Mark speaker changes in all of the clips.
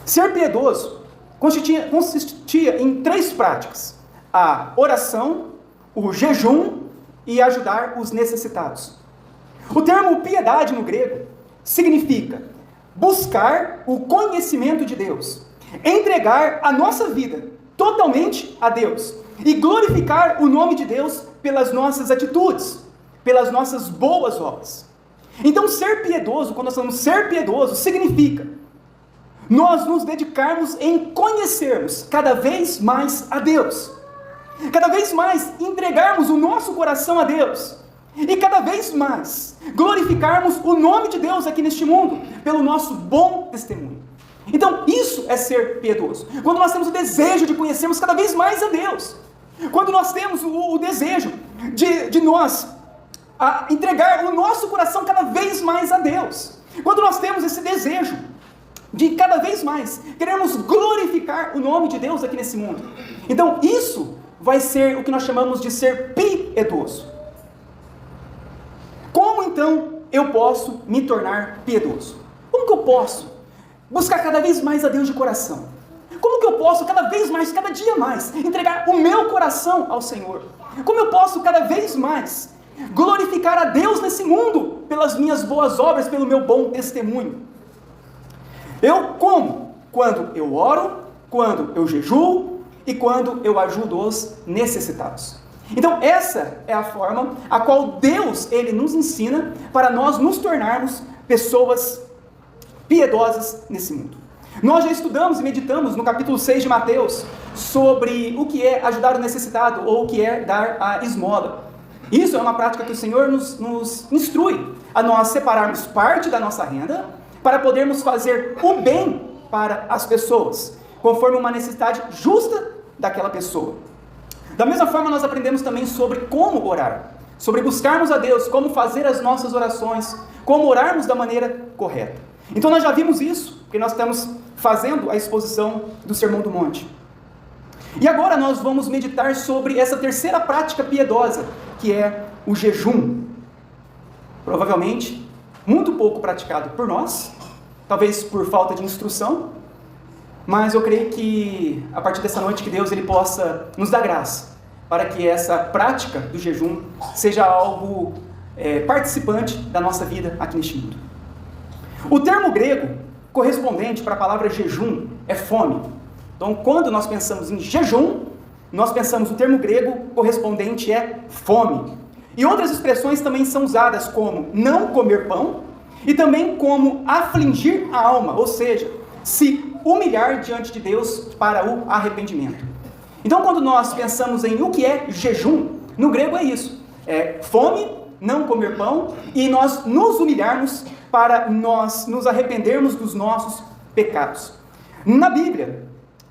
Speaker 1: Ser piedoso consistia em 3 práticas: a oração, o jejum e ajudar os necessitados. O termo piedade no grego significa buscar o conhecimento de Deus, entregar a nossa vida totalmente a Deus e glorificar o nome de Deus pelas nossas atitudes, pelas nossas boas obras. Então, ser piedoso, quando nós falamos ser piedoso, significa nós nos dedicarmos em conhecermos cada vez mais a Deus, cada vez mais entregarmos o nosso coração a Deus, e cada vez mais glorificarmos o nome de Deus aqui neste mundo, pelo nosso bom testemunho. Então isso é ser piedoso, quando nós temos o desejo de conhecermos cada vez mais a Deus, quando nós temos o desejo de nós entregar o nosso coração cada vez mais a Deus, quando nós temos esse desejo de cada vez mais queremos glorificar o nome de Deus aqui nesse mundo. Então isso vai ser o que nós chamamos de ser piedoso. Como então eu posso me tornar piedoso? Como que eu posso buscar cada vez mais a Deus de coração? Como que eu posso cada vez mais, cada dia mais, entregar o meu coração ao Senhor? Como eu posso cada vez mais glorificar a Deus nesse mundo pelas minhas boas obras, pelo meu bom testemunho? Quando eu oro, quando eu jejuo e quando eu ajudo os necessitados. Então essa é a forma a qual Deus ele nos ensina para nós nos tornarmos pessoas piedosas nesse mundo. Nós já estudamos e meditamos no capítulo 6 de Mateus sobre o que é ajudar o necessitado ou o que é dar a esmola. Isso é uma prática que o Senhor nos instrui a nós separarmos parte da nossa renda para podermos fazer o bem para as pessoas, conforme uma necessidade justa daquela pessoa. Da mesma forma, nós aprendemos também sobre como orar, sobre buscarmos a Deus, como fazer as nossas orações, como orarmos da maneira correta. Então nós já vimos isso, porque nós estamos fazendo a exposição do Sermão do Monte. E agora nós vamos meditar sobre essa terceira prática piedosa, que é o jejum. Provavelmente, muito pouco praticado por nós, talvez por falta de instrução, mas eu creio que a partir dessa noite que Deus ele possa nos dar graça, para que essa prática do jejum seja algo participante da nossa vida aqui neste mundo. O termo grego correspondente para a palavra jejum é fome. Então, quando nós pensamos em jejum, nós pensamos no termo grego correspondente é fome. E outras expressões também são usadas como não comer pão e também como afligir a alma, ou seja, se humilhar diante de Deus para o arrependimento. Então, quando nós pensamos em o que é jejum, no grego é isso, é fome, não comer pão e nós nos humilharmos para nós nos arrependermos dos nossos pecados. Na Bíblia,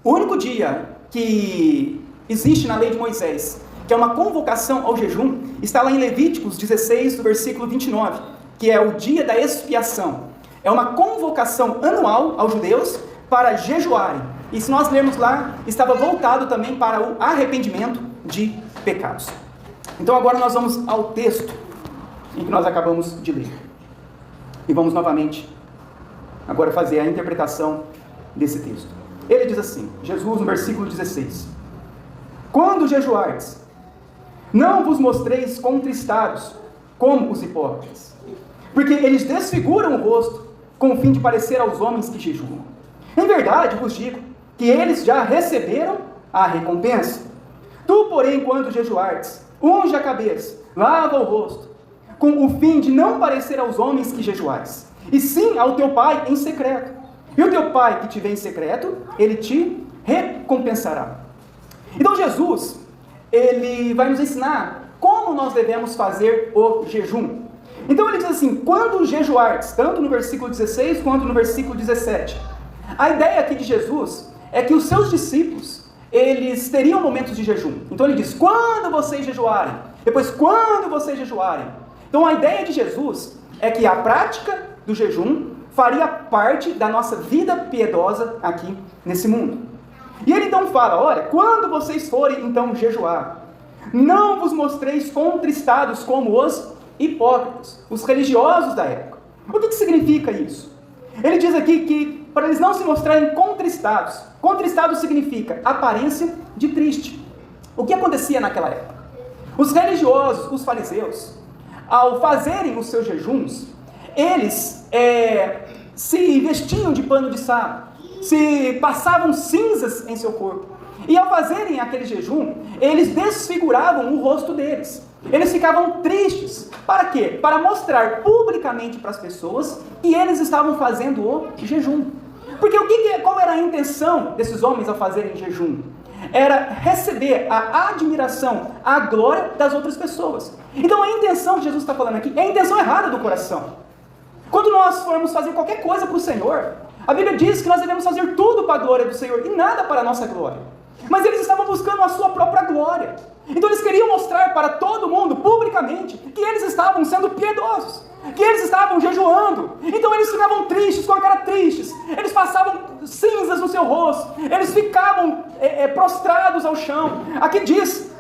Speaker 1: o único dia que existe na lei de Moisés, que é uma convocação ao jejum, está lá em Levíticos 16, do versículo 29, que é o dia da expiação. É uma convocação anual aos judeus para jejuarem. E se nós lermos lá, estava voltado também para o arrependimento de pecados. Então agora nós vamos ao texto em que nós acabamos de ler. E vamos novamente agora fazer a interpretação desse texto. Ele diz assim, Jesus no versículo 16: Quando jejuardes, não vos mostreis contristados, como os hipócritas, porque eles desfiguram o rosto, com o fim de parecer aos homens que jejuam. Em verdade vos digo, que eles já receberam a recompensa. Tu, porém, quando jejuardes, unge a cabeça, lava o rosto, com o fim de não parecer aos homens que jejuais, e sim ao teu Pai em secreto. E o teu Pai que te vê em secreto, ele te recompensará. Então Jesus, ele vai nos ensinar como nós devemos fazer o jejum. Então ele diz assim, quando jejuardes, tanto no versículo 16 quanto no versículo 17. A ideia aqui de Jesus é que os seus discípulos, eles teriam momentos de jejum. Então ele diz, quando vocês jejuarem, depois quando vocês jejuarem. Então a ideia de Jesus é que a prática do jejum faria parte da nossa vida piedosa aqui nesse mundo. E ele então fala, olha, quando vocês forem então jejuar, não vos mostreis contristados como os hipócritas, os religiosos da época. O que significa isso? Ele diz aqui que para eles não se mostrarem contristados. Contristado significa aparência de triste. O que acontecia naquela época? Os religiosos, os fariseus, ao fazerem os seus jejuns, eles se vestiam de pano de saco, se passavam cinzas em seu corpo. E ao fazerem aquele jejum, eles desfiguravam o rosto deles. Eles ficavam tristes. Para quê? Para mostrar publicamente para as pessoas que eles estavam fazendo o jejum. Porque qual era a intenção desses homens ao fazerem jejum? Era receber a admiração, a glória das outras pessoas. Então a intenção que Jesus está falando aqui é a intenção errada do coração. Quando nós formos fazer qualquer coisa para o Senhor, a Bíblia diz que nós devemos fazer tudo para a glória do Senhor e nada para a nossa glória. Mas eles estavam buscando a sua própria glória. Então eles queriam mostrar para todo mundo, publicamente, que eles estavam sendo piedosos, que eles estavam jejuando. Então eles ficavam tristes, com a cara tristes. Eles passavam cinzas no seu rosto. Eles ficavam prostrados ao chão. Aqui diz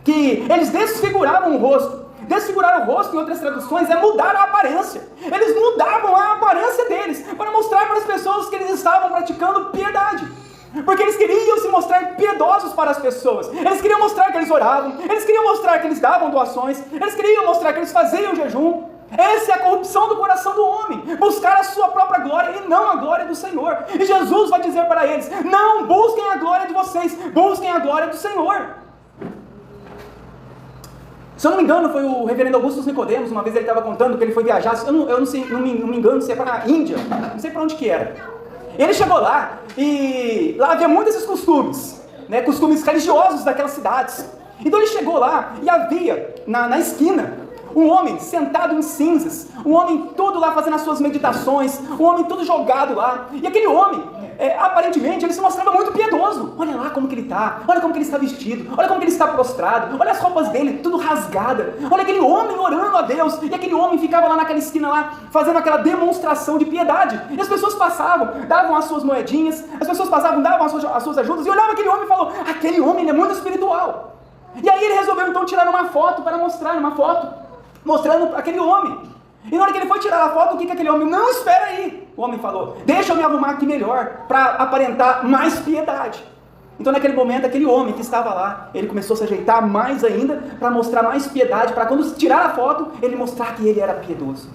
Speaker 1: que eles desfiguravam o rosto. Desfigurar o rosto, em outras traduções, é mudar a aparência. Eles mudavam a aparência deles para mostrar para as pessoas que eles estavam praticando piedade. Porque eles queriam se mostrar piedosos para as pessoas. Eles queriam mostrar que eles oravam. Eles queriam mostrar que eles davam doações. Eles queriam mostrar que eles faziam jejum. Essa é a corrupção do coração do homem. Buscar a sua própria glória e não a glória do Senhor. E Jesus vai dizer para eles: não busquem a glória de vocês, busquem a glória do Senhor. Se eu não me engano, foi o reverendo Augusto Nicodemos. Uma vez ele estava contando que ele foi viajar. Eu não me engano se é para a Índia. Não sei para onde que era. Ele chegou lá e lá havia muitos desses costumes, né, costumes religiosos daquelas cidades. Então ele chegou lá e havia na esquina um homem sentado em cinzas, um homem todo lá fazendo as suas meditações, um homem todo jogado lá. E aquele homem, aparentemente, ele se mostrava muito piedoso. Olha lá como que ele está, olha como que ele está vestido, olha como que ele está prostrado, olha as roupas dele, tudo rasgada. Olha aquele homem orando a Deus, e aquele homem ficava lá naquela esquina lá, fazendo aquela demonstração de piedade. E as pessoas passavam, davam as suas moedinhas, as pessoas passavam, davam as suas ajudas, e olhavam aquele homem e falou: aquele homem ele é muito espiritual. E aí ele resolveu então tirar uma foto para mostrar, mostrando aquele homem. E na hora que ele foi tirar a foto, o que aquele homem? Não, espera aí. O homem falou: deixa eu me arrumar aqui melhor, para aparentar mais piedade. Então naquele momento, aquele homem que estava lá, ele começou a se ajeitar mais ainda, para mostrar mais piedade, para quando tirar a foto, ele mostrar que ele era piedoso.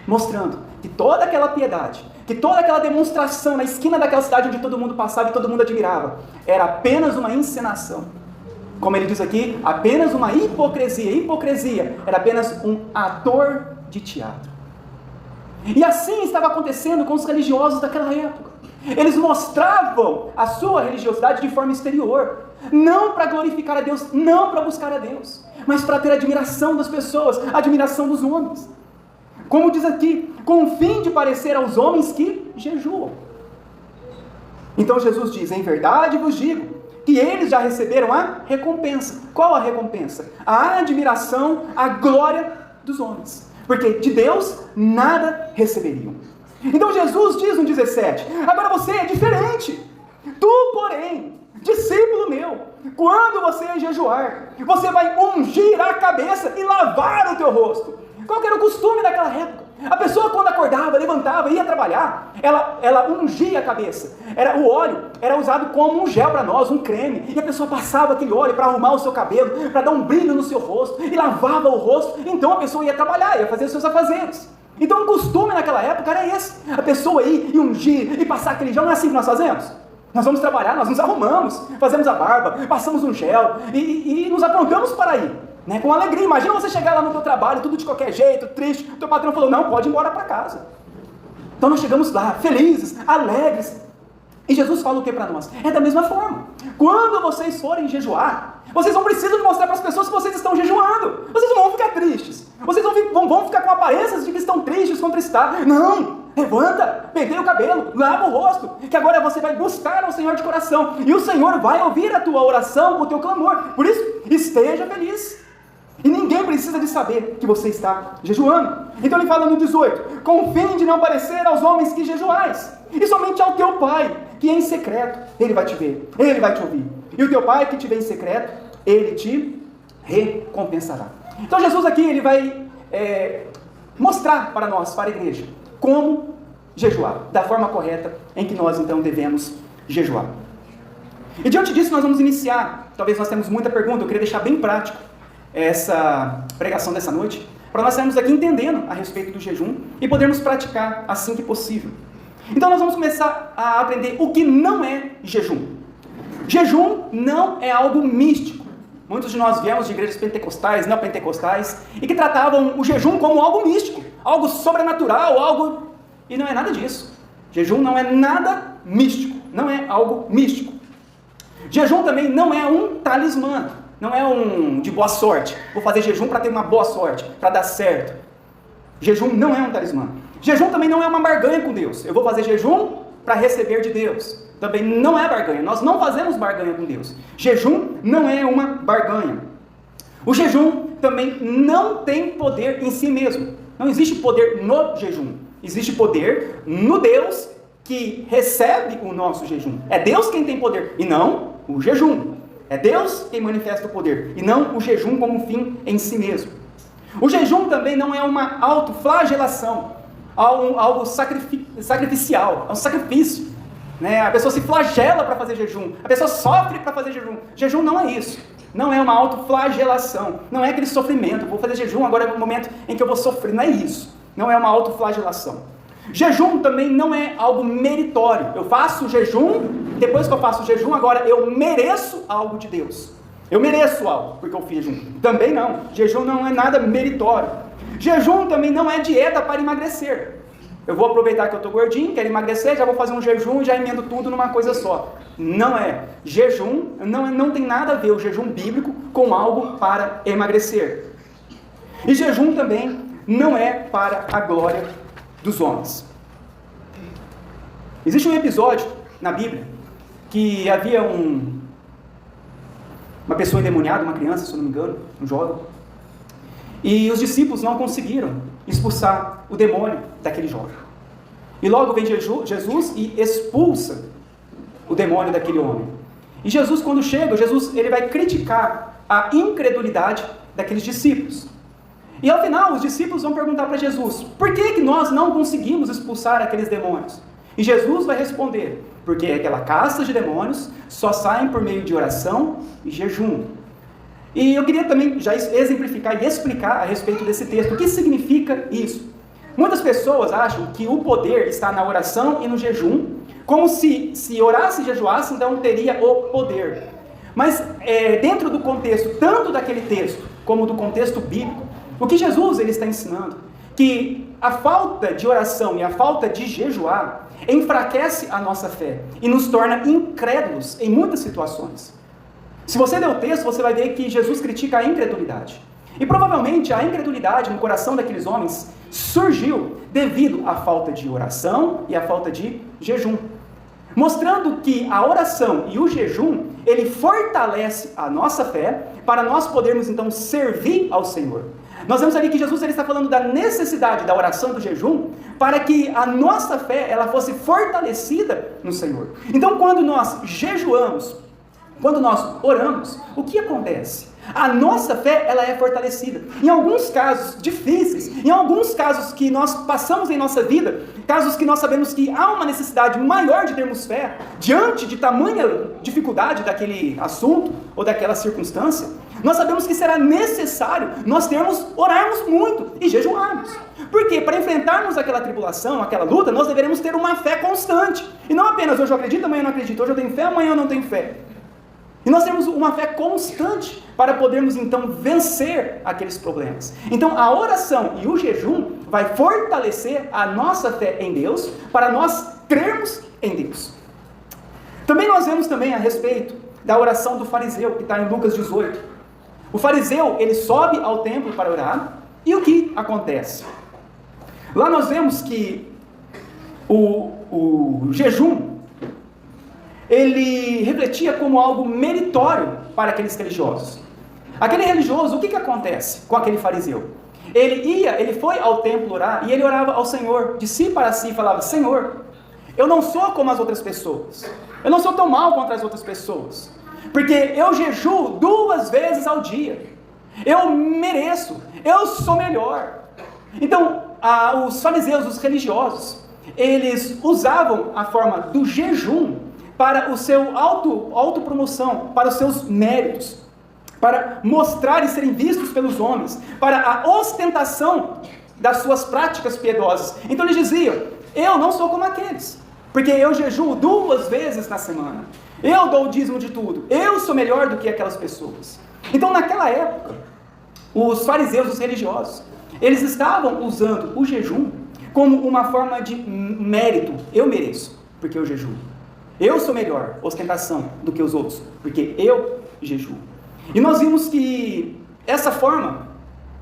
Speaker 1: Mostrando que toda aquela piedade, que toda aquela demonstração na esquina daquela cidade onde todo mundo passava e todo mundo admirava, era apenas uma encenação. Como ele diz aqui, apenas uma hipocrisia. Hipocrisia era apenas um ator de teatro. E assim estava acontecendo com os religiosos daquela época. Eles mostravam a sua religiosidade de forma exterior, não para glorificar a Deus, não para buscar a Deus, mas para ter admiração das pessoas, admiração dos homens. Como diz aqui, com o fim de parecer aos homens que jejuam. Então Jesus diz: em verdade vos digo, que eles já receberam a recompensa. Qual a recompensa? A admiração, a glória dos homens. Porque de Deus nada receberiam. Então Jesus diz no 17, agora você é diferente. Tu, porém, discípulo meu, quando você jejuar, você vai ungir a cabeça e lavar o teu rosto. Qual que era o costume daquela época? A pessoa quando acordava, levantava, ia trabalhar, ela ungia a cabeça. O óleo era usado como um gel para nós, um creme. E a pessoa passava aquele óleo para arrumar o seu cabelo, para dar um brilho no seu rosto, e lavava o rosto. Então a pessoa ia trabalhar, ia fazer os seus afazeres. Então o costume naquela época era esse. A pessoa ir e ungir e passar aquele gel. Não é assim que nós fazemos? Nós vamos trabalhar, nós nos arrumamos, fazemos a barba, passamos um gel e nos aprontamos para ir, né? Com alegria. Imagina você chegar lá no teu trabalho, tudo de qualquer jeito, triste. O teu patrão falou: não, pode ir embora para casa. Então nós chegamos lá, felizes, alegres. E Jesus fala o que para nós? É da mesma forma. Quando vocês forem jejuar, vocês não precisam mostrar para as pessoas que vocês estão jejuando. Vocês não vão ficar tristes. Vocês não vão ficar com aparências de que estão tristes, contristados. Não! Levanta, penteia o cabelo, lava o rosto, que agora você vai buscar ao Senhor de coração. E o Senhor vai ouvir a tua oração, o teu clamor. Por isso, esteja feliz. E ninguém precisa de saber que você está jejuando. Então ele fala no 18, com o fim de não parecer aos homens que jejuais, e somente ao teu Pai, que é em secreto, Ele vai te ver, Ele vai te ouvir. E o teu Pai que te vê em secreto, Ele te recompensará. Então Jesus aqui, ele vai mostrar para nós, para a igreja, como jejuar, da forma correta em que nós então devemos jejuar. E diante disso nós vamos iniciar, talvez nós temos muita pergunta, eu queria deixar bem prático essa pregação dessa noite, para nós sairmos aqui entendendo a respeito do jejum e podermos praticar assim que possível. Então nós vamos começar a aprender o que não é jejum. Jejum não é algo místico. Muitos de nós viemos de igrejas pentecostais, neopentecostais, e que tratavam o jejum como algo místico, algo sobrenatural, algo... E não é nada disso. Jejum não é nada místico, não é algo místico. Jejum também não é um talismã, não é um de boa sorte. Vou fazer jejum para ter uma boa sorte, para dar certo. Jejum não é um talismã. Jejum também não é uma barganha com Deus. Eu vou fazer jejum para receber de Deus. Também não é barganha. Nós não fazemos barganha com Deus. Jejum não é uma barganha. O jejum também não tem poder em si mesmo. Não existe poder no jejum. Existe poder no Deus que recebe o nosso jejum. É Deus quem tem poder e não o jejum. É Deus quem manifesta o poder e não o jejum como fim em si mesmo. O jejum também não é uma autoflagelação, algo sacrificial, é um sacrifício. Né? A pessoa se flagela para fazer jejum, a pessoa sofre para fazer jejum. Jejum não é isso. Não é uma autoflagelação, não é aquele sofrimento. Vou fazer jejum, agora é o momento em que eu vou sofrer. Não é isso. Não é uma autoflagelação. Jejum também não é algo meritório. Eu faço jejum, depois que eu faço jejum, agora eu mereço algo de Deus. Eu mereço algo porque eu fiz jejum. Também não. Jejum não é nada meritório. Jejum também não é dieta para emagrecer. Eu vou aproveitar que eu estou gordinho, quero emagrecer, já vou fazer um jejum e já emendo tudo numa coisa só. Não é. Jejum não tem nada a ver, o jejum bíblico, com algo para emagrecer. E jejum também não é para a glória dos homens. Existe um episódio na Bíblia que havia uma pessoa endemoniada, uma criança, se eu não me engano, um jovem, e os discípulos não conseguiram expulsar o demônio daquele jovem. E logo vem Jesus e expulsa o demônio daquele homem. E Jesus, quando chega, ele vai criticar a incredulidade daqueles discípulos. E ao final, os discípulos vão perguntar para Jesus, por que nós não conseguimos expulsar aqueles demônios? E Jesus vai responder, porque aquela casta de demônios só saem por meio de oração e jejum. E eu queria também já exemplificar e explicar a respeito desse texto, o que significa isso. Muitas pessoas acham que o poder está na oração e no jejum, como se orasse e jejuasse, então teria o poder. Mas dentro do contexto, tanto daquele texto, como do contexto bíblico, o que Jesus ele está ensinando? Que a falta de oração e a falta de jejuar enfraquece a nossa fé e nos torna incrédulos em muitas situações. Se você ler o texto, você vai ver que Jesus critica a incredulidade. E provavelmente a incredulidade no coração daqueles homens surgiu devido à falta de oração e à falta de jejum. Mostrando que a oração e o jejum, ele fortalece a nossa fé para nós podermos então servir ao Senhor. Nós vemos ali que Jesus ele está falando da necessidade da oração e do jejum para que a nossa fé ela fosse fortalecida no Senhor. Então quando nós jejuamos, quando nós oramos, o que acontece? A nossa fé ela é fortalecida. Em alguns casos difíceis, em alguns casos que nós passamos em nossa vida, casos que nós sabemos que há uma necessidade maior de termos fé, diante de tamanha dificuldade daquele assunto ou daquela circunstância, nós sabemos que será necessário nós orarmos muito e jejuarmos. Porque para enfrentarmos aquela tribulação, aquela luta, nós deveremos ter uma fé constante. E não apenas hoje eu acredito, amanhã eu não acredito, hoje eu tenho fé, amanhã eu não tenho fé. E nós temos uma fé constante para podermos então vencer aqueles problemas. Então a oração e o jejum vai fortalecer a nossa fé em Deus para nós crermos em Deus. Também nós vemos também a respeito da oração do fariseu, que está em Lucas 18. O fariseu, ele sobe ao templo para orar, e o que acontece? Lá nós vemos que o jejum, ele refletia como algo meritório para aqueles religiosos. Aquele religioso, o que acontece com aquele fariseu? Ele foi ao templo orar, e ele orava ao Senhor, de si para si, e falava, Senhor, eu não sou como as outras pessoas, eu não sou tão mal contra as outras pessoas, porque eu jejuo 2 vezes ao dia, eu mereço, eu sou melhor. Então, os fariseus, os religiosos, eles usavam a forma do jejum para o seu autopromoção, para os seus méritos, para mostrar e serem vistos pelos homens, para a ostentação das suas práticas piedosas. Então eles diziam: eu não sou como aqueles, porque eu jejuo 2 vezes na semana, eu dou o dízimo de tudo, eu sou melhor do que aquelas pessoas. Então naquela época, os fariseus, os religiosos, eles estavam usando o jejum como uma forma de mérito. Eu mereço, porque eu jejuo. Eu sou melhor, ostentação, do que os outros, porque eu jejuo. E nós vimos que essa forma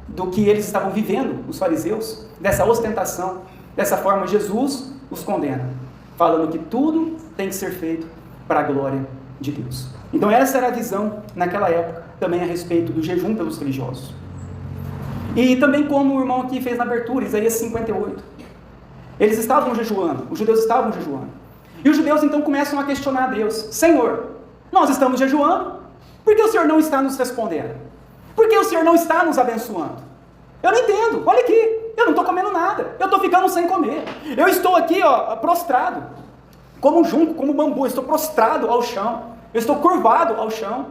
Speaker 1: do que eles estavam vivendo, os fariseus, dessa ostentação, dessa forma Jesus os condena, falando que tudo tem que ser feito para a glória de Deus. Então essa era a visão naquela época, também a respeito do jejum pelos religiosos. E também como o irmão aqui fez na abertura, Isaías 58. Eles estavam jejuando, os judeus estavam jejuando. E os judeus então começam a questionar a Deus: Senhor, nós estamos jejuando, por que o Senhor não está nos respondendo? Por que o Senhor não está nos abençoando? Eu não entendo, olha aqui, eu não estou comendo nada, eu estou ficando sem comer. Eu estou aqui, prostrado, como um junco, como um bambu, eu estou prostrado ao chão, eu estou curvado ao chão.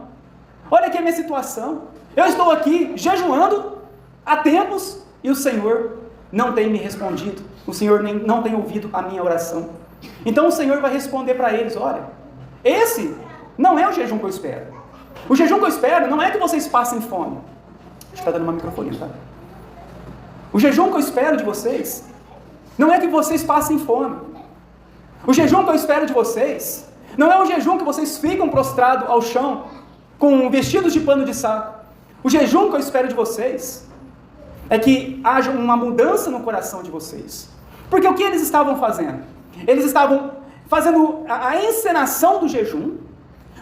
Speaker 1: Olha aqui a minha situação, eu estou aqui jejuando há tempos e o Senhor não tem me respondido, o Senhor não tem ouvido a minha oração. Então o Senhor vai responder para eles: olha, esse não é o jejum que eu espero. O jejum que eu espero não é que vocês passem fome. Deixa eu estar dando uma microfonia, tá? O jejum que eu espero de vocês não é que vocês passem fome. O jejum que eu espero de vocês não é um jejum que vocês ficam prostrados ao chão com vestidos de pano de saco. O jejum que eu espero de vocês é que haja uma mudança no coração de vocês. Porque o que eles estavam fazendo? Eles estavam fazendo a encenação do jejum,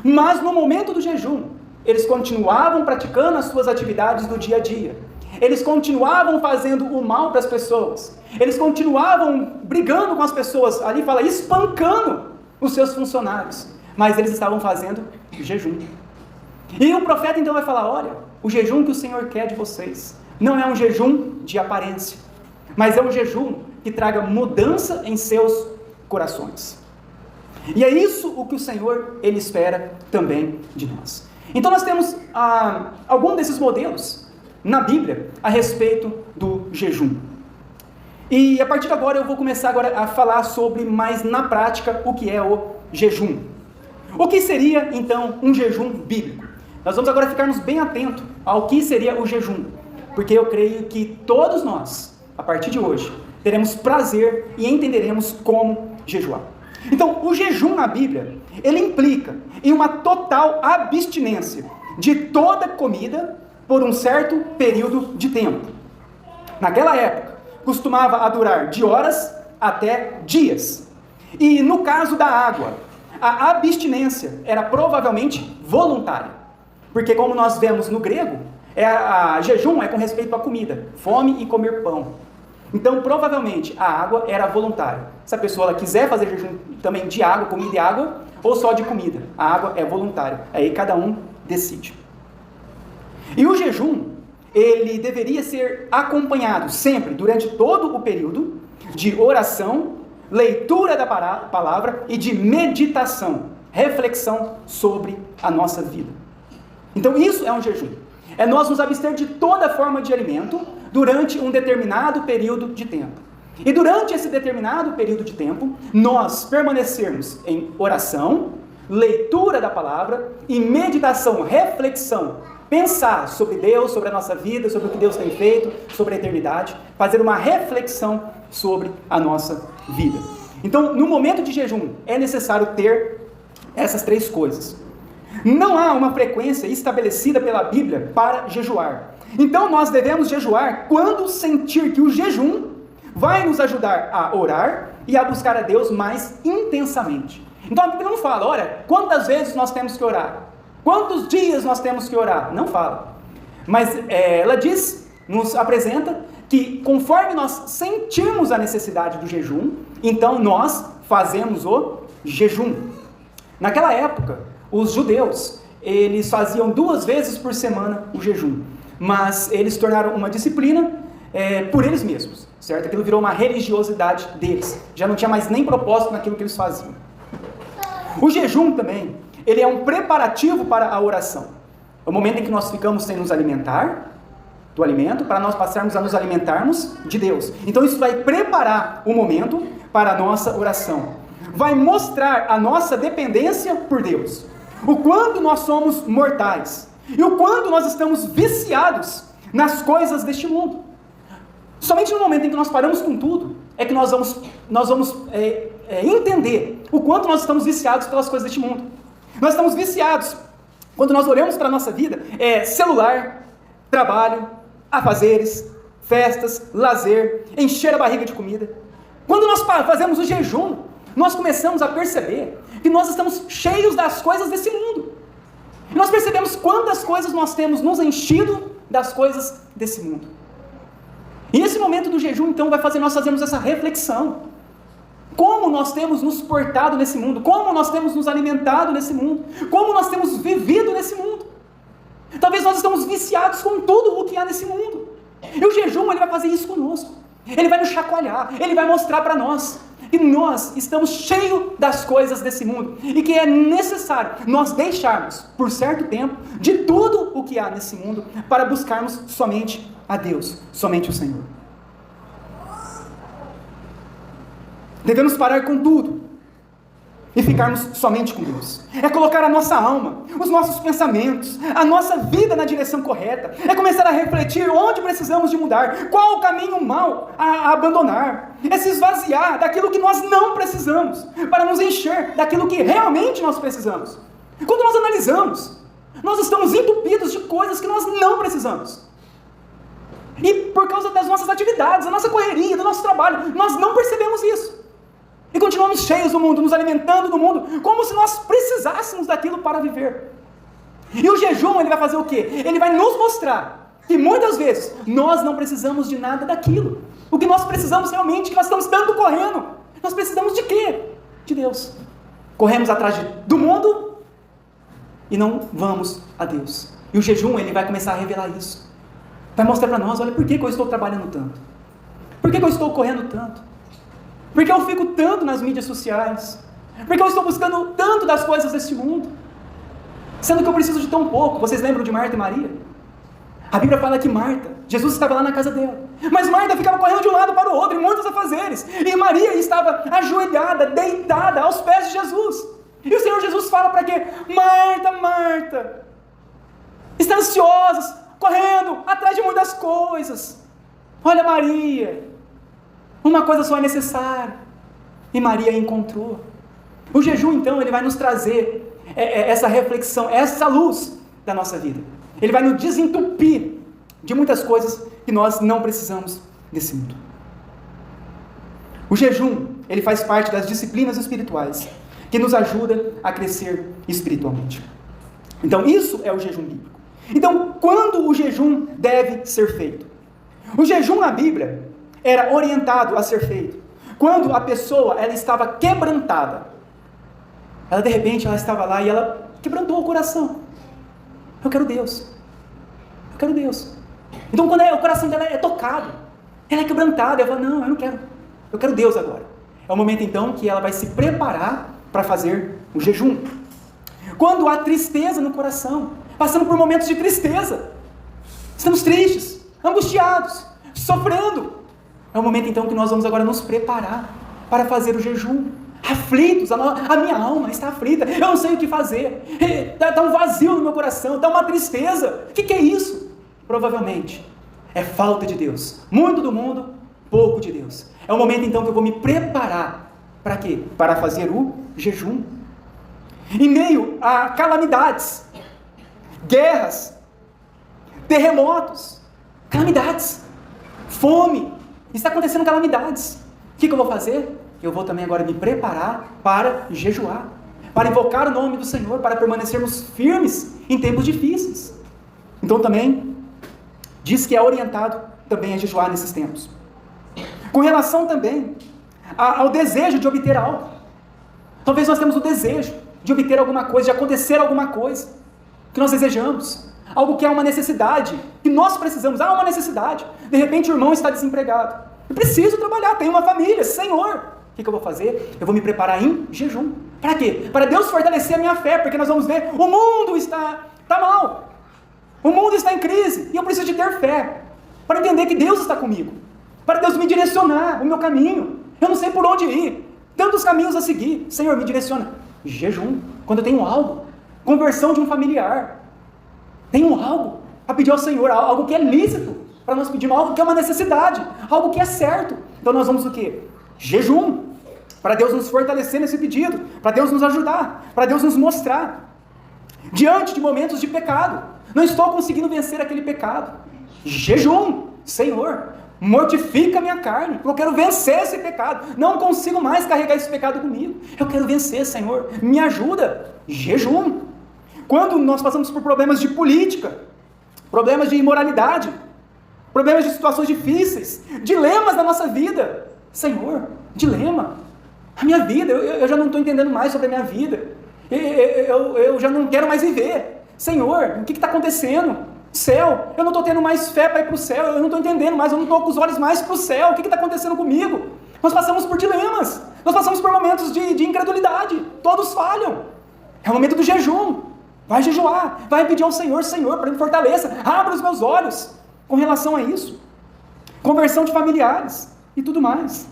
Speaker 1: mas no momento do jejum, eles continuavam praticando as suas atividades do dia a dia. Eles continuavam fazendo o mal para as pessoas. Eles continuavam brigando com as pessoas, ali fala, espancando os seus funcionários. Mas eles estavam fazendo jejum. E o profeta então vai falar: olha, o jejum que o Senhor quer de vocês não é um jejum de aparência, mas é um jejum que traga mudança em seus corações. E é isso o que o Senhor, Ele espera também de nós. Então nós temos algum desses modelos na Bíblia a respeito do jejum. E a partir de agora eu vou começar agora a falar sobre mais na prática o que é o jejum. O que seria então um jejum bíblico? Nós vamos agora ficarmos bem atentos ao que seria o jejum, porque eu creio que todos nós, a partir de hoje, teremos prazer e entenderemos como jejuar. Então, o jejum na Bíblia, ele implica em uma total abstinência de toda comida por um certo período de tempo. Naquela época, costumava durar de horas até dias. E no caso da água, a abstinência era provavelmente voluntária. Porque como nós vemos no grego, jejum é com respeito à comida, fome e comer pão. Então, provavelmente, a água era voluntária. Se a pessoa quiser fazer jejum também de água, comida e água, ou só de comida, a água é voluntária. Aí cada um decide. E o jejum, ele deveria ser acompanhado sempre, durante todo o período, de oração, leitura da palavra e de meditação, reflexão sobre a nossa vida. Então, isso é um jejum. É nós nos abster de toda forma de alimento durante um determinado período de tempo. E durante esse determinado período de tempo, nós permanecermos em oração, leitura da palavra e meditação, reflexão, pensar sobre Deus, sobre a nossa vida, sobre o que Deus tem feito, sobre a eternidade, fazer uma reflexão sobre a nossa vida. Então, no momento de jejum, é necessário ter essas 3 coisas. Não há uma frequência estabelecida pela Bíblia para jejuar. Então nós devemos jejuar quando sentir que o jejum vai nos ajudar a orar e a buscar a Deus mais intensamente. Então a Bíblia não fala: olha, quantas vezes nós temos que orar? Quantos dias nós temos que orar? Não fala. Mas ela nos apresenta que conforme nós sentirmos a necessidade do jejum, então nós fazemos o jejum. Naquela época, os judeus, eles faziam 2 vezes por semana o jejum, mas eles tornaram uma disciplina por eles mesmos. certo? Aquilo virou uma religiosidade deles. Já não tinha mais nem propósito naquilo que eles faziam. O jejum também, ele é um preparativo para a oração. É o momento em que nós ficamos sem nos alimentar do alimento, para nós passarmos a nos alimentarmos de Deus. Então isso vai preparar o momento para a nossa oração. Vai mostrar a nossa dependência por Deus. O quanto nós somos mortais. E o quanto nós estamos viciados nas coisas deste mundo. Somente no momento em que nós paramos com tudo, é que nós vamos entender o quanto nós estamos viciados pelas coisas deste mundo. Nós estamos viciados, quando nós olhamos para a nossa vida, celular, trabalho, afazeres, festas, lazer, encher a barriga de comida. Quando nós fazemos o jejum, nós começamos a perceber que nós estamos cheios das coisas desse mundo. E nós percebemos quantas coisas nós temos nos enchido das coisas desse mundo. E esse momento do jejum, então, vai fazer nós fazermos essa reflexão. Como nós temos nos portado nesse mundo, como nós temos nos alimentado nesse mundo, como nós temos vivido nesse mundo. Talvez nós estamos viciados com tudo o que há nesse mundo. E o jejum, ele vai fazer isso conosco. Ele vai nos chacoalhar, ele vai mostrar para nós que nós estamos cheios das coisas desse mundo e que é necessário nós deixarmos, por certo tempo, de tudo o que há nesse mundo para buscarmos somente a Deus, somente o Senhor. Devemos parar com tudo e ficarmos somente com Deus. É colocar a nossa alma, os nossos pensamentos, a nossa vida na direção correta. É começar a refletir onde precisamos de mudar, qual o caminho mau a abandonar. É se esvaziar daquilo que nós não precisamos, para nos encher daquilo que realmente nós precisamos. Quando nós analisamos, nós estamos entupidos de coisas que nós não precisamos. E por causa das nossas atividades, da nossa correria, do nosso trabalho, nós não percebemos isso. E continuamos cheios do mundo, nos alimentando do mundo, como se nós precisássemos daquilo para viver. E o jejum, ele vai fazer o quê? Ele vai nos mostrar que muitas vezes nós não precisamos de nada daquilo. O que nós precisamos realmente, que nós estamos tanto correndo, nós precisamos de quê? De Deus. Corremos atrás do mundo e não vamos a Deus. E o jejum, ele vai começar a revelar isso. Vai mostrar para nós, olha, por que eu estou trabalhando tanto? Por que eu estou correndo tanto? Por que eu fico tanto nas mídias sociais? Por que eu estou buscando tanto das coisas deste mundo? Sendo que eu preciso de tão pouco. Vocês lembram de Marta e Maria? A Bíblia fala que Marta, Jesus estava lá na casa dela, mas Marta ficava correndo de um lado para o outro, em muitos afazeres, e Maria estava ajoelhada, deitada aos pés de Jesus. E o Senhor Jesus fala para quê? Marta, Marta, está ansiosa, correndo atrás de muitas coisas. Olha Maria, uma coisa só é necessária. E Maria encontrou. O jejum, então, ele vai nos trazer essa reflexão, essa luz da nossa vida. Ele vai nos desentupir de muitas coisas que nós não precisamos desse mundo. O jejum, ele faz parte das disciplinas espirituais que nos ajuda a crescer espiritualmente. Então, isso é o jejum bíblico. Então, quando o jejum deve ser feito? O jejum na Bíblia era orientado a ser feito quando a pessoa ela estava quebrantada. Ela de repente ela estava lá e ela quebrantou o coração. Eu quero Deus. Eu quero Deus. Então quando o coração dela é tocado, ela é quebrantada, ela fala, não, eu não quero. Eu quero Deus agora. É o momento então que ela vai se preparar para fazer o jejum. Quando há tristeza no coração, passando por momentos de tristeza, estamos tristes, angustiados, sofrendo, é o momento então que nós vamos agora nos preparar para fazer o jejum. Aflitos, a minha alma está aflita, eu não sei o que fazer, está um vazio no meu coração, está uma tristeza. O que é isso? Provavelmente é falta de Deus. Muito do mundo, pouco de Deus. É o momento então que eu vou me preparar. Para quê? Para fazer o jejum. Em meio a calamidades, guerras, terremotos, calamidades, fome, está acontecendo calamidades. O que eu vou fazer? Eu vou também agora me preparar para jejuar, para invocar o nome do Senhor, para permanecermos firmes em tempos difíceis. Então também diz que é orientado também a jejuar nesses tempos. Com relação também ao desejo de obter algo. Talvez nós temos o desejo de obter alguma coisa, de acontecer alguma coisa que nós desejamos, algo que é uma necessidade, que nós precisamos, há uma necessidade. De repente o irmão está desempregado, Eu preciso trabalhar, tenho uma família. Senhor, o que eu vou fazer? Eu vou me preparar em jejum. Para quê? Para Deus fortalecer a minha fé, porque nós vamos ver, o mundo está mal. O mundo está em crise, e eu preciso de ter fé, para entender que Deus está comigo, para Deus me direcionar o meu caminho. Eu não sei por onde ir, tantos caminhos a seguir. Senhor, me direciona. Jejum, quando eu tenho algo, conversão de um familiar, tenho algo a pedir ao Senhor, algo que é lícito, para nós pedirmos algo que é uma necessidade, algo que é certo. Então nós vamos o quê? Jejum, para Deus nos fortalecer nesse pedido, para Deus nos ajudar, para Deus nos mostrar. Diante de momentos de pecado, não estou conseguindo vencer aquele pecado. Jejum, Senhor, mortifica a minha carne, eu quero vencer esse pecado, não consigo mais carregar esse pecado comigo, eu quero vencer, Senhor, me ajuda. Jejum. Quando nós passamos por problemas de política, problemas de imoralidade, problemas de situações difíceis, dilemas da nossa vida, Senhor, dilema, a minha vida, eu já não estou entendendo mais sobre a minha vida, eu já não quero mais viver. Senhor, o que está acontecendo? Céu, eu não estou tendo mais fé para ir para o céu, eu não estou entendendo mais, eu não estou com os olhos mais para o céu, o que está acontecendo comigo? Nós passamos por dilemas, nós passamos por momentos de incredulidade, todos falham. É o momento do jejum. Vai jejuar, vai pedir ao Senhor, Senhor, para me fortaleça, abra os meus olhos com relação a isso. Conversão de familiares e tudo mais.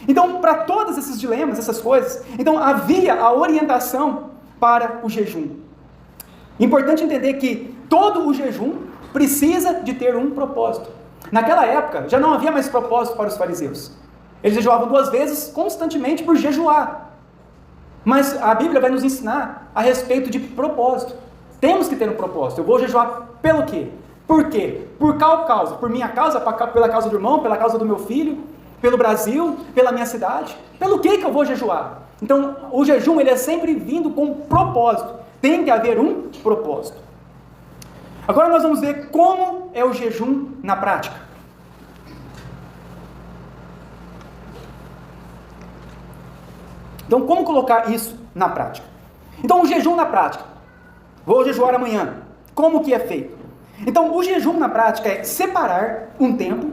Speaker 1: Então, para todos esses dilemas, essas coisas, então havia a orientação para o jejum. Importante entender que todo o jejum precisa de ter um propósito. Naquela época, já não havia mais propósito para os fariseus. Eles jejuavam 2 vezes constantemente por jejuar. Mas a Bíblia vai nos ensinar a respeito de propósito. Temos que ter um propósito. Eu vou jejuar pelo quê? Por quê? Por qual causa? Por minha causa? Pela causa do irmão? Pela causa do meu filho? Pelo Brasil? Pela minha cidade? Pelo que eu vou jejuar? Então, o jejum ele é sempre vindo com propósito. Tem que haver um propósito. Agora nós vamos ver como é o jejum na prática. Então, como colocar isso na prática? Então, o jejum na prática. Vou jejuar amanhã. Como que é feito? Então, o jejum na prática é separar um tempo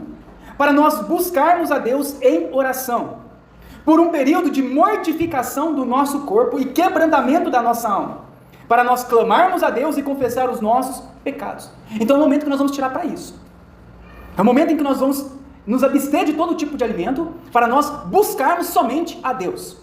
Speaker 1: para nós buscarmos a Deus em oração, por um período de mortificação do nosso corpo e quebrantamento da nossa alma, para nós clamarmos a Deus e confessar os nossos pecados. Então, é o momento que nós vamos tirar para isso. É o momento em que nós vamos nos abster de todo tipo de alimento, para nós buscarmos somente a Deus.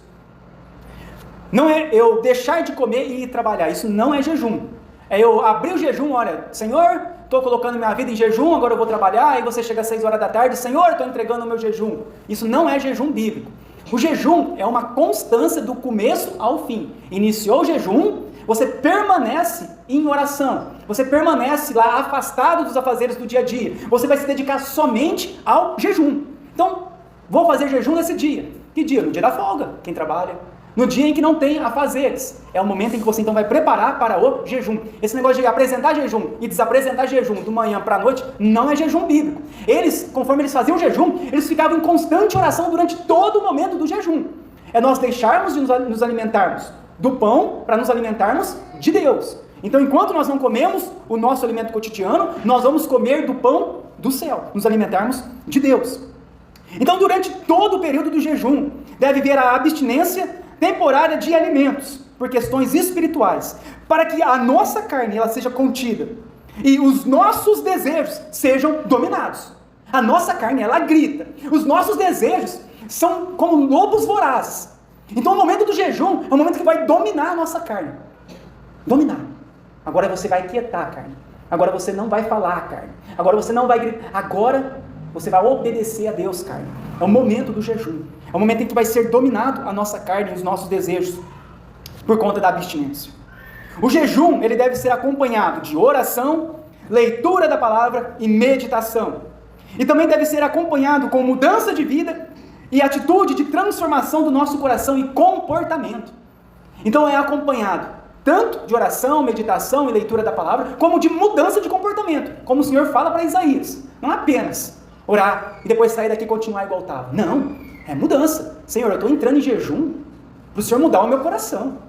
Speaker 1: Não é eu deixar de comer e ir trabalhar, isso não é jejum. É eu abrir o jejum, olha, Senhor, estou colocando minha vida em jejum, agora eu vou trabalhar, aí você chega às 6 horas da tarde, Senhor, estou entregando o meu jejum. Isso não é jejum bíblico. O jejum é uma constância do começo ao fim. Iniciou o jejum, você permanece em oração, você permanece lá afastado dos afazeres do dia a dia, você vai se dedicar somente ao jejum. Então, vou fazer jejum nesse dia. Que dia? No dia da folga, quem trabalha. No dia em que não tem afazeres, é o momento em que você então vai preparar para o jejum. Esse negócio de apresentar jejum e desapresentar jejum do manhã para a noite, não é jejum bíblico. Eles, conforme eles faziam jejum, eles ficavam em constante oração durante todo o momento do jejum. É nós deixarmos de nos alimentarmos do pão para nos alimentarmos de Deus. Então, enquanto nós não comemos o nosso alimento cotidiano, nós vamos comer do pão do céu, nos alimentarmos de Deus. Então, durante todo o período do jejum, deve haver a abstinência temporária de alimentos, por questões espirituais, para que a nossa carne ela seja contida, e os nossos desejos sejam dominados. A nossa carne, ela grita, os nossos desejos são como lobos vorazes. Então o momento do jejum é o momento que vai dominar a nossa carne, dominar. Agora você vai quietar a carne, agora você não vai falar a carne, agora você não vai gritar, agora você vai obedecer a Deus, carne. É o momento do jejum. É o momento em que vai ser dominado a nossa carne e os nossos desejos por conta da abstinência. O jejum, ele deve ser acompanhado de oração, leitura da palavra e meditação. E também deve ser acompanhado com mudança de vida e atitude de transformação do nosso coração e comportamento. Então é acompanhado tanto de oração, meditação e leitura da palavra, como de mudança de comportamento, como o Senhor fala para Isaías. Não apenas orar e depois sair daqui e continuar igual estava. Não. É mudança. Senhor, eu estou entrando em jejum para o Senhor mudar o meu coração.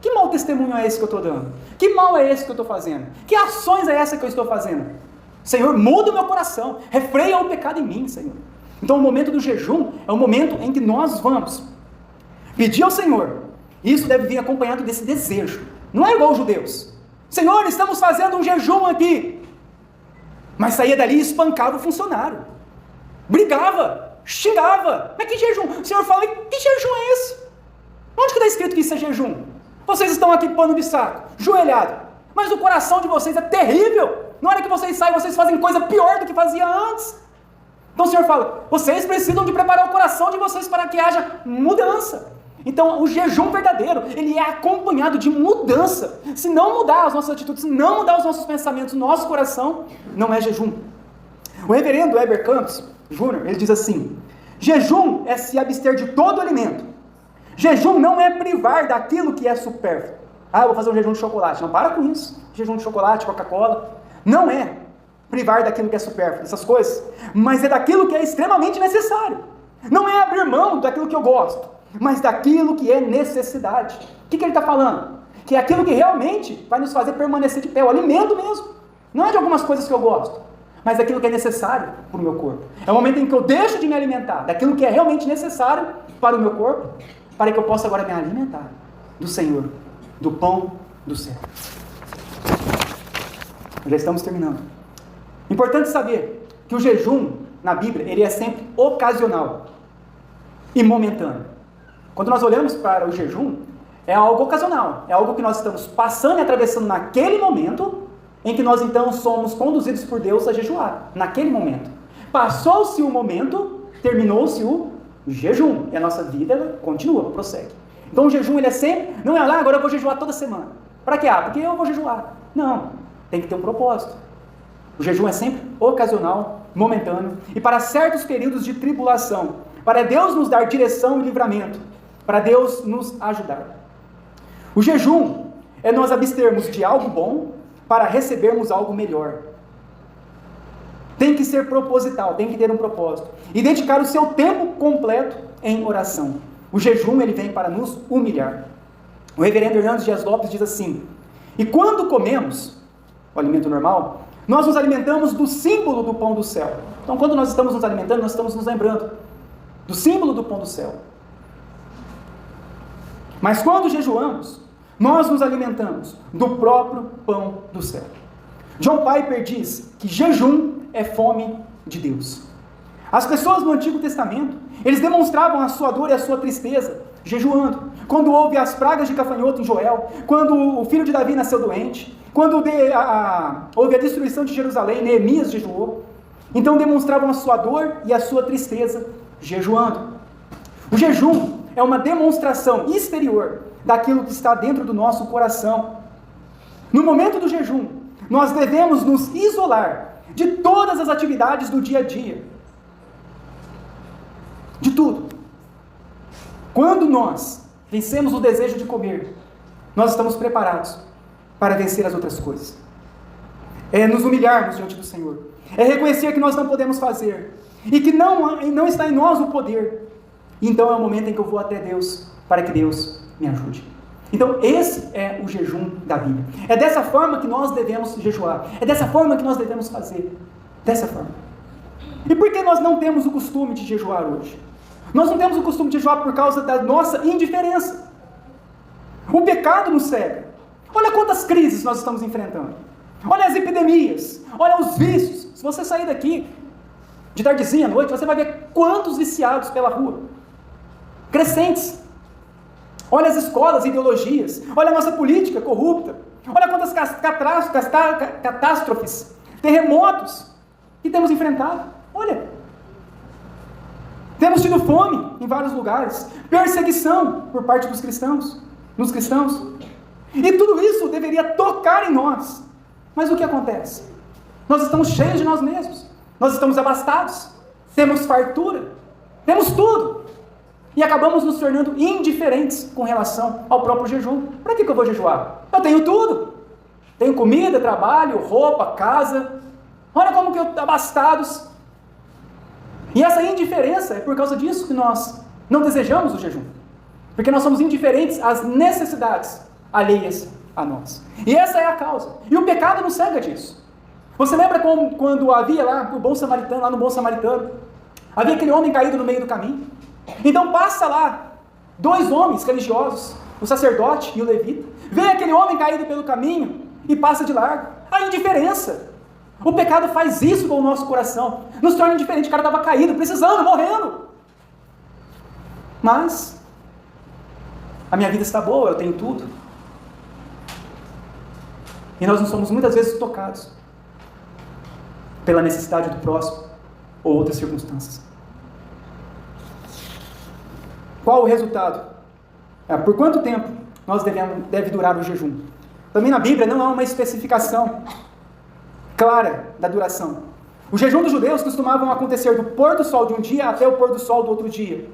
Speaker 1: Que mau testemunho é esse que eu estou dando? Que mal é esse que eu estou fazendo? Que ações é essa que eu estou fazendo? Senhor, muda o meu coração. Refreia o pecado em mim, Senhor. Então o momento do jejum é o momento em que nós vamos pedir ao Senhor. Isso deve vir acompanhado desse desejo. Não é igual aos judeus. Senhor, estamos fazendo um jejum aqui. Mas saía dali e espancava o funcionário. Brigava, xingava. Mas que jejum? O Senhor fala, que jejum é esse? Onde que está escrito que isso é jejum? Vocês estão aqui pano de saco, joelhado. Mas o coração de vocês é terrível. Na hora que vocês saem, vocês fazem coisa pior do que fazia antes. Então o Senhor fala, vocês precisam de preparar o coração de vocês para que haja mudança. Então o jejum verdadeiro, ele é acompanhado de mudança. Se não mudar as nossas atitudes, se não mudar os nossos pensamentos, nosso coração, não é jejum. O reverendo Heber Campos Jr., ele diz assim, jejum é se abster de todo alimento. Jejum não é privar daquilo que é supérfluo. Ah, eu vou fazer um jejum de chocolate. Não, para com isso. Jejum de chocolate, Coca-Cola. Não é privar daquilo que é supérfluo, essas coisas, mas é daquilo que é extremamente necessário. Não é abrir mão daquilo que eu gosto, mas daquilo que é necessidade. O que ele está falando? Que é aquilo que realmente vai nos fazer permanecer de pé, o alimento mesmo. Não é de algumas coisas que eu gosto, mas daquilo que é necessário para o meu corpo. É o momento em que eu deixo de me alimentar daquilo que é realmente necessário para o meu corpo, para que eu possa agora me alimentar do Senhor, do pão do céu. Já estamos terminando. Importante saber que o jejum na Bíblia, ele é sempre ocasional e momentâneo. Quando nós olhamos para o jejum, é algo ocasional, é algo que nós estamos passando e atravessando naquele momento, em que nós então somos conduzidos por Deus a jejuar, naquele momento. Passou-se o momento, terminou-se o jejum, e a nossa vida continua, prossegue. Então o jejum, ele é sempre, não é lá, agora eu vou jejuar toda semana. Para quê? Porque eu vou jejuar. Não, tem que ter um propósito. O jejum é sempre ocasional, momentâneo, e para certos períodos de tribulação, para Deus nos dar direção e livramento, para Deus nos ajudar. O jejum é nós abstermos de algo bom para recebermos algo melhor. Tem que ser proposital, tem que ter um propósito. E dedicar o seu tempo completo em oração. O jejum, ele vem para nos humilhar. O reverendo Hernandes Dias Lopes diz assim, e quando comemos o alimento normal, nós nos alimentamos do símbolo do pão do céu. Então, quando nós estamos nos alimentando, nós estamos nos lembrando do símbolo do pão do céu. Mas quando jejuamos, nós nos alimentamos do próprio pão do céu. John Piper diz que jejum é fome de Deus. As pessoas no Antigo Testamento, eles demonstravam a sua dor e a sua tristeza, jejuando. Quando houve as pragas de gafanhoto em Joel, quando o filho de Davi nasceu doente, quando houve a destruição de Jerusalém, Neemias jejuou. Então demonstravam a sua dor e a sua tristeza, jejuando. O jejum é uma demonstração exterior daquilo que está dentro do nosso coração. No momento do jejum, nós devemos nos isolar de todas as atividades do dia a dia. De tudo. Quando nós vencemos o desejo de comer, nós estamos preparados para vencer as outras coisas. É nos humilharmos diante do Senhor. É reconhecer que nós não podemos fazer. E que não está em nós o poder. Então é o momento em que eu vou até Deus, para que Deus me ajude. Então esse é o jejum da Bíblia. É dessa forma que nós devemos jejuar. É dessa forma que nós devemos fazer. Dessa forma. E por que nós não temos o costume de jejuar hoje? Nós não temos o costume de jejuar por causa da nossa indiferença. O pecado nos cega. Olha quantas crises nós estamos enfrentando. Olha as epidemias. Olha os vícios. Se você sair daqui de tardezinha à noite, você vai ver quantos viciados pela rua. Crescentes. Olha as escolas, ideologias. Olha a nossa política corrupta. Olha quantas catástrofes, terremotos que temos enfrentado. Olha. Temos tido fome em vários lugares. Perseguição por parte dos cristãos. Nos cristãos. E tudo isso deveria tocar em nós. Mas o que acontece? Nós estamos cheios de nós mesmos. Nós estamos abastados. Temos fartura. Temos tudo. E acabamos nos tornando indiferentes com relação ao próprio jejum. Para que eu vou jejuar? Eu tenho tudo. Tenho comida, trabalho, roupa, casa. Olha como que eu estou abastados. E essa indiferença é por causa disso que nós não desejamos o jejum. Porque nós somos indiferentes às necessidades alheias a nós. E essa é a causa. E o pecado nos cega disso. Você lembra quando havia lá o bom samaritano, lá no bom samaritano, Havia aquele homem caído no meio do caminho. Então passa lá 2 homens religiosos, o sacerdote e o levita. Vê aquele homem caído pelo caminho e passa de largo. A indiferença. O pecado faz isso com o nosso coração. Nos torna indiferente. O cara estava caído, precisando, morrendo. Mas a minha vida está boa, eu tenho tudo. E nós não somos muitas vezes tocados pela necessidade do próximo ou outras circunstâncias. Qual o resultado? Por quanto tempo nós deve durar o jejum? Também na Bíblia não há uma especificação clara da duração. O jejum dos judeus costumavam acontecer do pôr do sol de um dia até o pôr do sol do outro dia.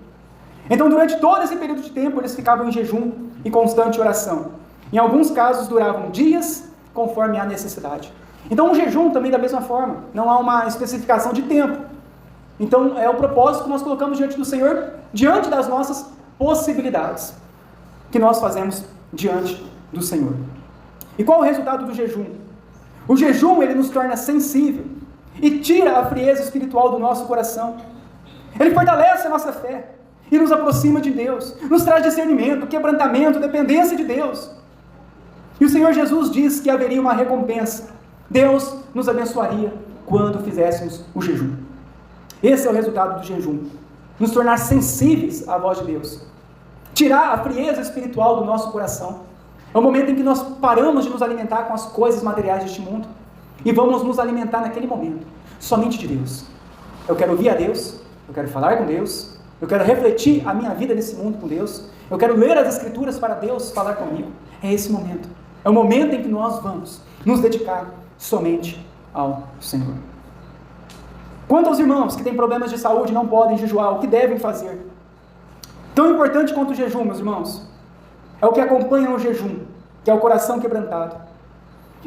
Speaker 1: Então, durante todo esse período de tempo, eles ficavam em jejum e constante oração. Em alguns casos, duravam dias, conforme a necessidade. Então, o jejum também da mesma forma. Não há uma especificação de tempo. Então, é o propósito que nós colocamos diante do Senhor, diante das nossas possibilidades, que nós fazemos diante do Senhor. E qual o resultado do jejum? O jejum, ele nos torna sensível e tira a frieza espiritual do nosso coração. Ele fortalece a nossa fé e nos aproxima de Deus, nos traz discernimento, quebrantamento, dependência de Deus. E o Senhor Jesus diz que haveria uma recompensa. Deus nos abençoaria quando fizéssemos o jejum. Esse é o resultado do jejum. Nos tornar sensíveis à voz de Deus. Tirar a frieza espiritual do nosso coração. É o momento em que nós paramos de nos alimentar com as coisas materiais deste mundo e vamos nos alimentar naquele momento somente de Deus. Eu quero ouvir a Deus, eu quero falar com Deus, eu quero refletir a minha vida nesse mundo com Deus, eu quero ler as Escrituras para Deus falar comigo. É esse momento. É o momento em que nós vamos nos dedicar somente ao Senhor. Quanto aos irmãos que têm problemas de saúde e não podem jejuar, o que devem fazer? Tão importante quanto o jejum, meus irmãos, é o que acompanha o jejum, que é o coração quebrantado.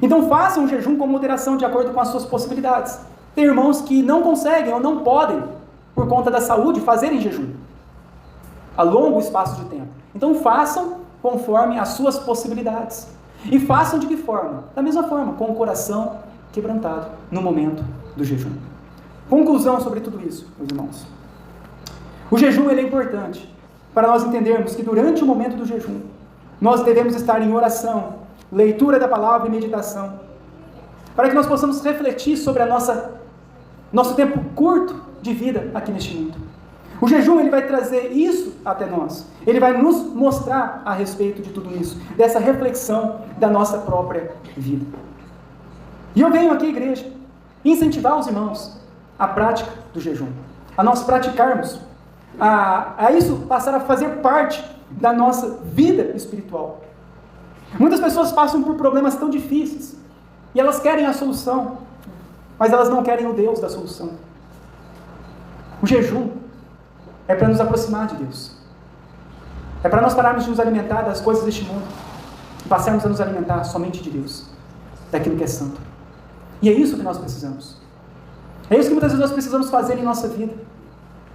Speaker 1: Então façam o jejum com moderação, de acordo com as suas possibilidades. Tem irmãos que não conseguem ou não podem, por conta da saúde, fazerem jejum a longo espaço de tempo. Então façam conforme as suas possibilidades. E façam de que forma? Da mesma forma, com o coração quebrantado no momento do jejum. Conclusão sobre tudo isso, meus irmãos. O jejum ele é importante para nós entendermos que durante o momento do jejum, nós devemos estar em oração, leitura da palavra e meditação, para que nós possamos refletir sobre nosso tempo curto de vida aqui neste mundo. O jejum ele vai trazer isso até nós. Ele vai nos mostrar a respeito de tudo isso, dessa reflexão da nossa própria vida. E eu venho aqui, igreja, incentivar os irmãos à prática do jejum, a nós praticarmos, a isso passar a fazer parte da nossa vida espiritual. Muitas pessoas passam por problemas tão difíceis e elas querem a solução, mas elas não querem o Deus da solução. O jejum é para nos aproximar de Deus. É para nós pararmos de nos alimentar das coisas deste mundo e passarmos a nos alimentar somente de Deus, daquilo que é santo. E é isso que nós precisamos. É isso que muitas vezes nós precisamos fazer em nossa vida.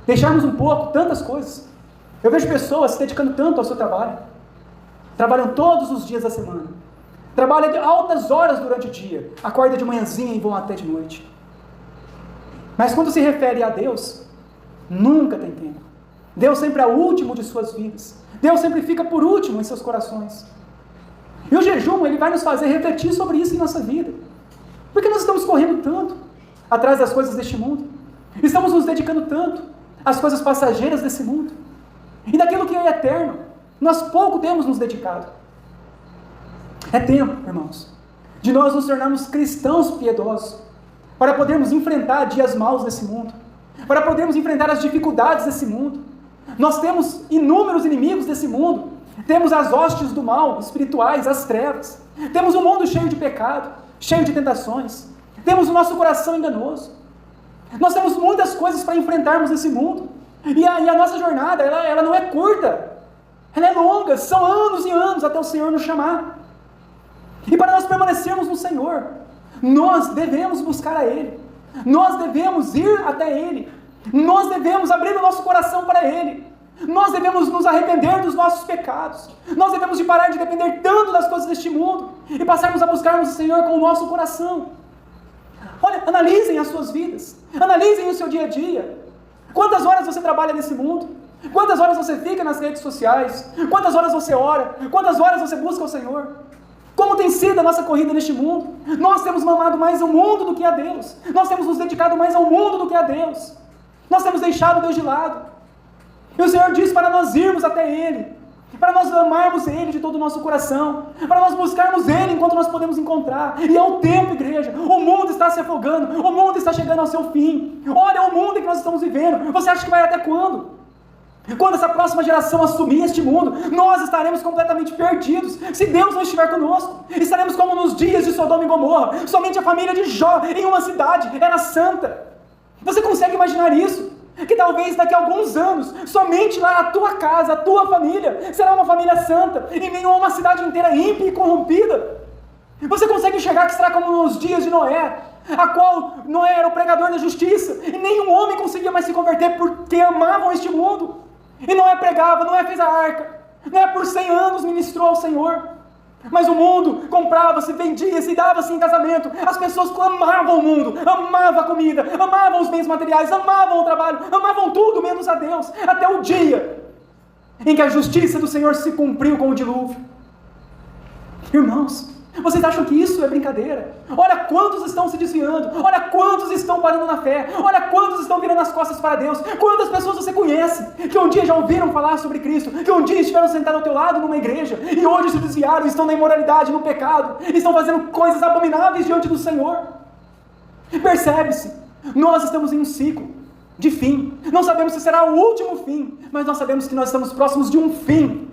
Speaker 1: Deixarmos um pouco, tantas coisas. Eu vejo pessoas se dedicando tanto ao seu trabalho. Trabalham todos os dias da semana. Trabalham de altas horas durante o dia. Acorda de manhãzinha e vão até de noite. Mas quando se refere a Deus, nunca tem tempo. Deus sempre é o último de suas vidas. Deus sempre fica por último em seus corações. E o jejum, ele vai nos fazer refletir sobre isso em nossa vida. Por que nós estamos correndo tanto atrás das coisas deste mundo? Estamos nos dedicando tanto às coisas passageiras desse mundo. E daquilo que é eterno, nós pouco temos nos dedicado. É tempo, irmãos, de nós nos tornarmos cristãos piedosos, para podermos enfrentar dias maus desse mundo, para podermos enfrentar as dificuldades desse mundo. Nós temos inúmeros inimigos desse mundo, temos as hostes do mal, espirituais, as trevas, temos um mundo cheio de pecado, cheio de tentações, temos o nosso coração enganoso, nós temos muitas coisas para enfrentarmos nesse mundo, e a nossa jornada, ela não é curta, ela é longa, são anos e anos até o Senhor nos chamar, e para nós permanecermos no Senhor, nós devemos buscar a Ele, nós devemos ir até Ele, nós devemos abrir o nosso coração para Ele, nós devemos nos arrepender dos nossos pecados, nós devemos de parar de depender tanto das coisas deste mundo, e passarmos a buscarmos o Senhor com o nosso coração. Olha, analisem as suas vidas, analisem o seu dia a dia, Quantas horas você trabalha nesse mundo? Quantas horas você fica nas redes sociais? Quantas horas você ora? Quantas horas você busca o Senhor? Como tem sido a nossa corrida neste mundo? Nós temos mamado mais o mundo do que a Deus. Nós temos nos dedicado mais ao mundo do que a Deus. Nós temos deixado Deus de lado. E o Senhor diz para nós irmos até Ele, para nós amarmos Ele de todo o nosso coração, para nós buscarmos Ele enquanto nós podemos encontrar. E é o tempo, igreja. O mundo está se afogando, o mundo está chegando ao seu fim. Olha o mundo em que nós estamos vivendo. Você acha que vai até quando? Quando essa próxima geração assumir este mundo, nós estaremos completamente perdidos. Se Deus não estiver conosco, estaremos como nos dias de Sodoma e Gomorra. Somente a família de Jó em uma cidade era santa. Você consegue imaginar isso? Que talvez daqui a alguns anos, somente lá a tua casa, a tua família, será uma família santa, em meio a uma cidade inteira ímpia e corrompida. Você consegue enxergar que será como nos dias de Noé, a qual Noé era o pregador da justiça, e nenhum homem conseguia mais se converter porque amavam este mundo. E Noé pregava, Noé fez a arca, Noé por 100 anos ministrou ao Senhor. Mas o mundo comprava-se, vendia-se, dava-se em casamento. As pessoas amavam o mundo, amavam a comida, amavam os bens materiais, amavam o trabalho, amavam tudo menos a Deus, até o dia em que a justiça do Senhor se cumpriu com o dilúvio. Irmãos, vocês acham que isso é brincadeira? Olha quantos estão se desviando, olha quantos estão parando na fé, olha quantos estão virando as costas para Deus. Quantas pessoas você conhece que um dia já ouviram falar sobre Cristo, que um dia estiveram sentados ao teu lado numa igreja e hoje se desviaram, estão na imoralidade, no pecado, estão fazendo coisas abomináveis diante do Senhor? Percebe-se, nós estamos em um ciclo de fim. Não sabemos se será o último fim, mas nós sabemos que nós estamos próximos de um fim.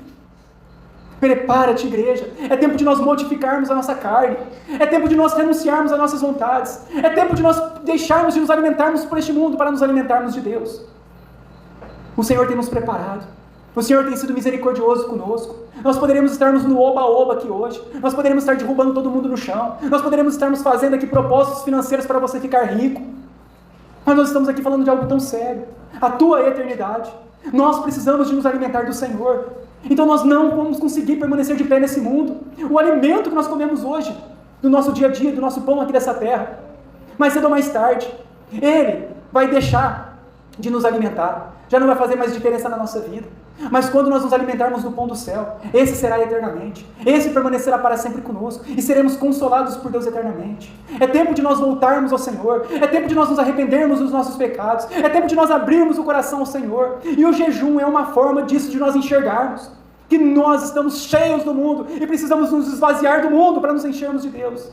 Speaker 1: Prepara-te, igreja. É tempo de nós modificarmos a nossa carne. É tempo de nós renunciarmos às nossas vontades. É tempo de nós deixarmos de nos alimentarmos por este mundo para nos alimentarmos de Deus. O Senhor tem nos preparado. O Senhor tem sido misericordioso conosco. Nós poderemos estarmos no oba-oba aqui hoje. Nós poderemos estar derrubando todo mundo no chão. Nós poderemos estarmos fazendo aqui propósitos financeiros para você ficar rico. Mas nós estamos aqui falando de algo tão sério. A tua eternidade. Nós precisamos de nos alimentar do Senhor. Então nós não vamos conseguir permanecer de pé nesse mundo. O alimento que nós comemos hoje, do nosso dia a dia, do nosso pão aqui dessa terra, mais cedo ou mais tarde, Ele vai deixar de nos alimentar. Já não vai fazer mais diferença na nossa vida. Mas quando nós nos alimentarmos do pão do céu, esse será eternamente. Esse permanecerá para sempre conosco. E seremos consolados por Deus eternamente. É tempo de nós voltarmos ao Senhor. É tempo de nós nos arrependermos dos nossos pecados. É tempo de nós abrirmos o coração ao Senhor. E o jejum é uma forma disso, de nós enxergarmos que nós estamos cheios do mundo e precisamos nos esvaziar do mundo para nos enchermos de Deus.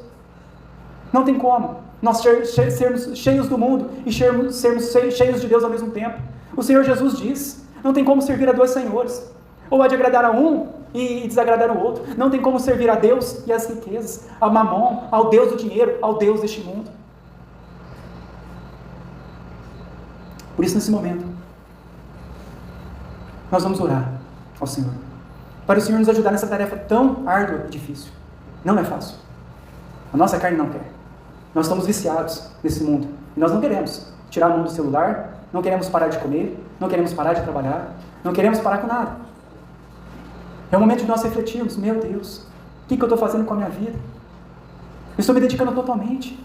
Speaker 1: Não tem como nós sermos cheios do mundo e sermos cheios de Deus ao mesmo tempo. O Senhor Jesus diz: não tem como servir a dois senhores. Ou há de agradar a um e desagradar o outro. Não tem como servir a Deus e as riquezas, a Mamon, ao Deus do dinheiro, ao Deus deste mundo. Por isso, nesse momento, nós vamos orar ao Senhor, para o Senhor nos ajudar nessa tarefa tão árdua e difícil. Não é fácil. A nossa carne não quer. Nós estamos viciados nesse mundo. E nós não queremos tirar a mão do celular, não queremos parar de comer, não queremos parar de trabalhar, não queremos parar com nada. É o momento de nós refletirmos: meu Deus, o que eu estou fazendo com a minha vida? Eu estou me dedicando totalmente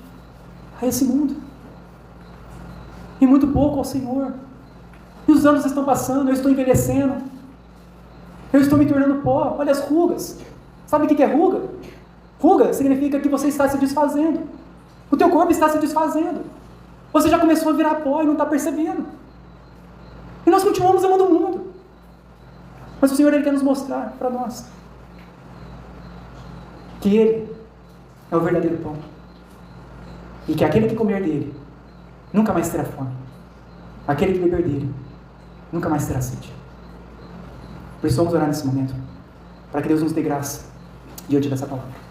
Speaker 1: a esse mundo. E muito pouco ao Senhor. E os anos estão passando, eu estou envelhecendo. Eu estou me tornando pó. Olha as rugas. Sabe o que é ruga? Ruga significa que você está se desfazendo. O teu corpo está se desfazendo. Você já começou a virar pó e não está percebendo. E nós continuamos amando o mundo. Mas o Senhor, Ele quer nos mostrar para nós que Ele é o verdadeiro pão. E que aquele que comer dele nunca mais terá fome. Aquele que beber dele nunca mais terá sede. Por isso vamos orar nesse momento, para que Deus nos dê graça diante dessa palavra.